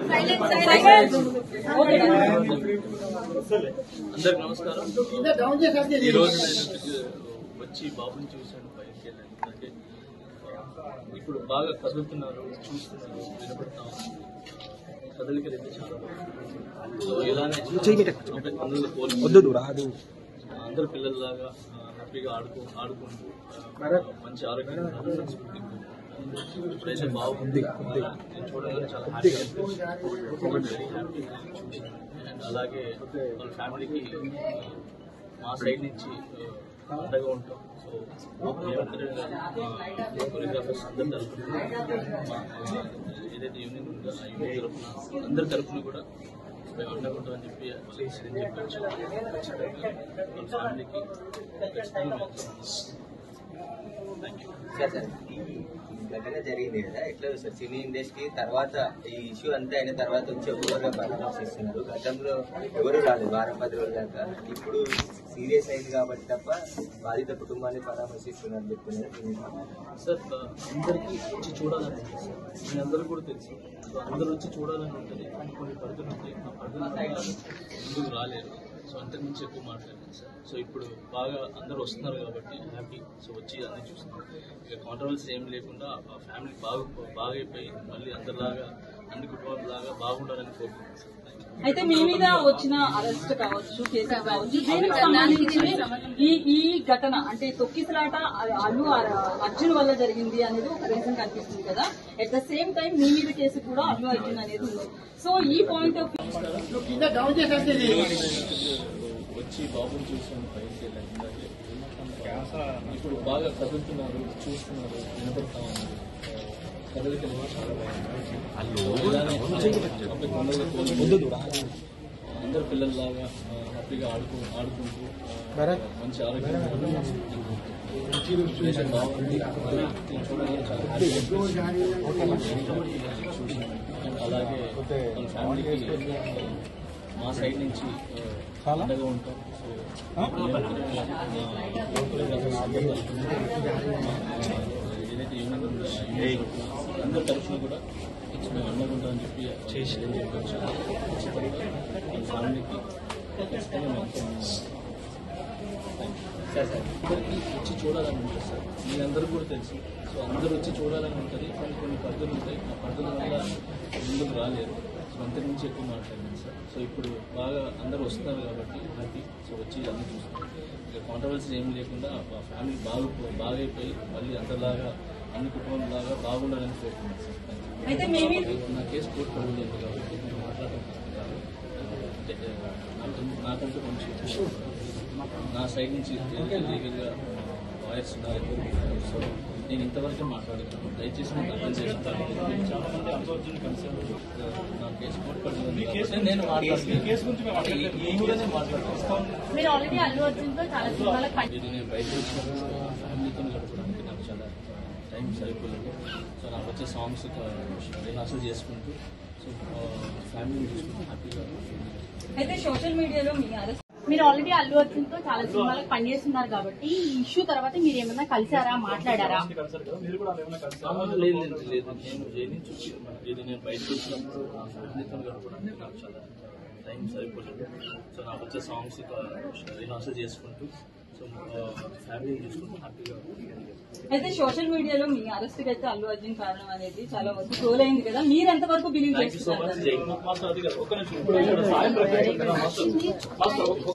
అందరికి నమస్కారం. ఈ రోజు నేను వచ్చి బాబుని చూశాను, బయటికి వెళ్ళాను. అంటే ఇప్పుడు బాగా కదులుతున్నారు, చూస్తున్నారు, వినపడతా కదలికలు అయితే చాలా బాగుంది. సో ఇలానే అందరు పిల్లల్లాగా హ్యాపీగా ఆడుకుంటూ మంచి ఆరోగ్యంగా సంస్కృతి ఇప్పుడైతే బాగుంది. నేను చూడగానే చాలా హ్యాపీగా వెరీ హ్యాపీ చూసాను. అండ్ అలాగే వాళ్ళ ఫ్యామిలీకి మా సైడ్ నుంచి అండగా ఉంటాం. సో కొరియోగ్రాఫర్స్ అందరి తరఫున ఏదైతే యూనియన్ ఉందో ఆ యూనియన్ తరఫున అందరి తరఫున కూడా అండగా ఉంటామని చెప్పి చెప్పచ్చు. వాళ్ళ ఫ్యామిలీకి ఘటన జరిగింది కదా, ఎట్లా సార్ సినీ ఇండస్ట్రీ తర్వాత ఈ ఇష్యూ అంతా అయిన తర్వాత వచ్చి ఒక్కొక్కరుగా పరామర్శిస్తున్నారు. గతంలో ఎవరు రాలేదు వారం 10 రోజుల దాకా. ఇప్పుడు సీరియస్ అయింది కాబట్టి తప్ప బాధిత కుటుంబాన్ని పరామర్శిస్తున్నారు చెప్తున్నారు. సార్ అందరికీ వచ్చి చూడాలని ఉంటుంది సార్, మీ అందరూ కూడా తెలుసు. సో అందరూ వచ్చి చూడాలని ఉంటుంది, కానీ కొన్ని పరిధులు ఉంటాయి. ఆ పరిధులు ముందుకు రాలేరు. సో అంతకుమించి ఎక్కువ మాట్లాడలేదు సార్. సో ఇప్పుడు బాగా అందరూ వస్తున్నారు కాబట్టి హ్యాపీ. సో వచ్చి అన్నీ చూస్తున్నారు. ఇక కాంట్రవర్సీ ఏం లేకుండా ఆ ఫ్యామిలీ బాగా అయిపోయి మళ్ళీ అందరిలాగా అన్ని కుటుంబాలలాగా బాగుండాలని కోరుకుంటున్నాను సార్. అయితే మీ మీద వచ్చిన అరెస్ట్ కావచ్చు, కేసు కావచ్చు, దీనికి సంబంధించి ఈ ఘటన అంటే తొక్కిసలాట అల్లు అర్జున్ వల్ల జరిగింది అనేది ఒక రీజన్ కనిపిస్తుంది కదా. అట్ ద సేమ్ టైం మీ మీద కేసు కూడా అల్లు అర్జున్ అనేది ఉంది. సో ఈ పాయింట్ ఆఫ్ వచ్చి బాబుని చూసాను, బయటికి వెళ్ళాను. ఇప్పుడు బాగా కదులుతున్నారు, చూస్తున్నారు, వినపడతా ఉన్నారు. కదలికలు చాలా బాగుంది. అందరు పిల్లల్లాగా హ్యాపీగా ఆడుకుంటూ మంచి ఆరోగ్యంగా బాగుంది. చూడగానే చాలా అలాగే వాళ్ళ ఫ్యామిలీకి మా సైడ్ నుంచి అండగా ఉంటాం. ఏదైతే యూనియన్ ఉందో అందరి తరఫున కూడా మేము అండగా ఉంటామని చెప్పి చెప్పచ్చు. ఫ్యామిలీకి అందరికీ వచ్చి చూడాలని ఉంటుంది సార్, మీ అందరూ కూడా తెలుసు. సో అందరూ వచ్చి చూడాలని ఉంటుంది, కానీ కొన్ని పరిధులు ఉంటాయి. ఆ పరిధుల వల్ల ముందుకు రాలేరు. సో అంతకుమించి ఎక్కువ మాట్లాడలేదు సార్. సో ఇప్పుడు బాగా అందరూ వస్తున్నారు కాబట్టి హ్యాపీ. సో వచ్చి అన్నీ చూస్తున్నారు. ఇక కాంట్రవర్సీ ఏం లేకుండా ఆ ఫ్యామిలీ బాగా అయిపోయి మళ్ళీ అందరిలాగా అన్ని కుటుంబాలలాగా బాగుండాలని కోరుకున్నాను సార్. నా కేసు కోర్టు పడలేదు కాబట్టి నేను మాట్లాడుతున్నాను. నాకంటూ కొంచెం నా సైడ్ నుంచి లీగల్గా వాయిస్ ఉన్నారు. సో నేను ఇంతవరకు మాట్లాడుతున్నాను. దయచేసి నాకు అర్థం చేసుకుంటాను. చాలా మంది అల్లు అర్జున్ కన్సర్న్ నా కేసు కోర్టు పడలేదు. నేను నేను బయట వచ్చినప్పుడు ఫ్యామిలీతో గడపడానికి నాకు చాలా టైం సరిపోలేదు. సో నాకు వచ్చే సాంగ్స్ రిహార్సల్ చేసుకుంటూ సో ఫ్యామిలీని చూసుకుంటూ హ్యాపీగా. అయితే సోషల్ మీడియాలో మీరు ఆల్రెడీ అల్లు అర్జున్ తో చాలా సినిమాలకు పనిచేస్తున్నారు కాబట్టి ఈ ఇష్యూ తర్వాత మీరు ఏమన్నా కలిసారా, మాట్లాడారా? లేదు, నేను జైలు నుంచి వచ్చి నేను బయటకు వచ్చినప్పుడు ఫ్యామిలీతో గడపడానికి నాకు చాలా టైం సరిపోలేదు. సో నాకు వచ్చే సాంగ్స్ రిహార్సల్ చేసుకుంటూ సో ఫ్యామిలీని చూసుకుంటూ హ్యాపీగా. అయితే సోషల్ మీడియాలో మీ అరెస్ట్ కి అయితే అల్లు అర్జున్ కారణం అనేది చాలా వరకు ట్రోల్ అయింది కదా, మీరు ఎంతవరకు బిలీవ్ చేస్తున్నారు?